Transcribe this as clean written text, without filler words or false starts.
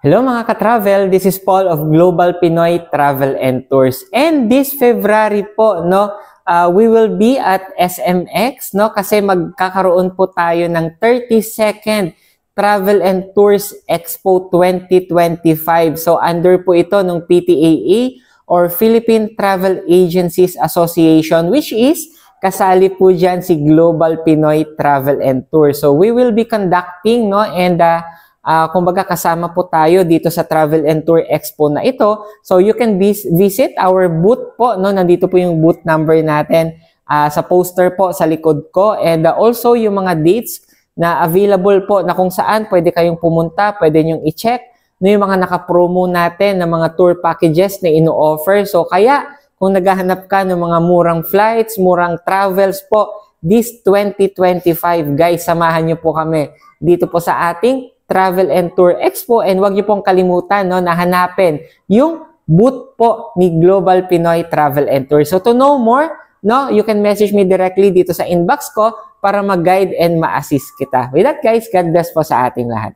Hello mga ka-travel, this is Paul of Global Pinoy Travel and Tours. And this February po, we will be at SMX, kasi magkakaroon po tayo ng 32nd Travel and Tours Expo 2025. So under po ito ng PTAA or Philippine Travel Agencies Association, which is kasali po dyan si Global Pinoy Travel and Tours. So we will be conducting, kumbaga kasama po tayo dito sa Travel and Tour Expo na ito. So you can visit our booth po, nandito po yung booth number natin sa poster po sa likod ko. And also yung mga dates na available po na kung saan pwede kayong pumunta, pwede nyong i-check yung mga naka-promo natin na mga tour packages na ino-offer. So kaya kung naghahanap ka ng mga murang flights, murang travels po, this 2025 guys, samahan nyo po kami dito po sa ating Travel and Tour Expo, and huwag niyo pong kalimutan na hanapin yung booth po ni Global Pinoy Travel and Tour. So to know more, you can message me directly dito sa inbox ko para mag-guide and ma-assist kita. With that guys, God bless po sa ating lahat.